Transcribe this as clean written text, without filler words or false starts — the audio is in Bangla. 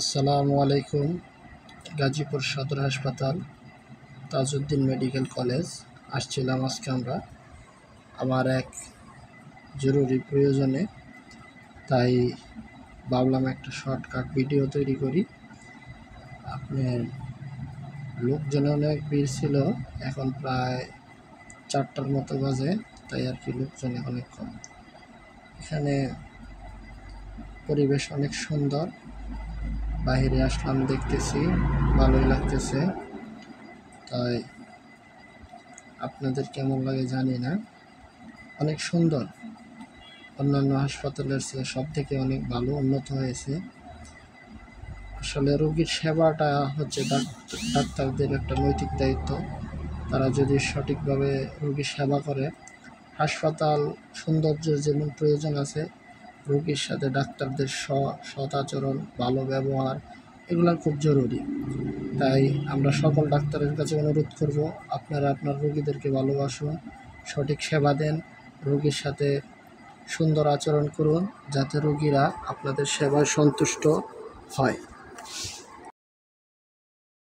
আসসালামু আলাইকুম। গাজীপুর সদর হাসপাতাল, তাজউদ্দিন মেডিকেল কলেজ আসছিলাম আজকে আমরা আমার এক জরুরি প্রয়োজনে, তাই ভাবলাম একটা শর্টকাট ভিডিও তৈরি করি। আপনার লোকজন অনেক ভিড় ছিল, এখন প্রায় 4টার মতো বাজে, তাই আর কি লোকজন অনেক কম। এখানে পরিবেশ অনেক সুন্দর, বাইরে আসলাম, দেখতেছি ভালোই লাগতেছে। তাই আপনাদের কেমন লাগে জানি না, অনেক সুন্দর, অন্যান্য হাসপাতালের চেয়ে সব থেকে অনেক ভালো উন্নত হয়েছে। আসলে রোগীর সেবাটা হচ্ছে ডাক্তারদের একটা নৈতিক দায়িত্ব। তারা যদি সঠিকভাবে রোগীর সেবা করে, হাসপাতাল সৌন্দর্যের যেমন প্রয়োজন আছে, রোগীর সাথে ডাক্তারদের সৎ আচরণ, ভালো ব্যবহার, এগুলো খুব জরুরি। তাই আমরা সকল ডাক্তারের কাছে অনুরোধ করব, আপনারা আপনার রোগীদেরকে ভালোবাসুন, সঠিক সেবা দেন, রোগীর সাথে সুন্দর আচরণ করুন, যাতে রোগীরা আপনাদের সেবায় সন্তুষ্ট হয়।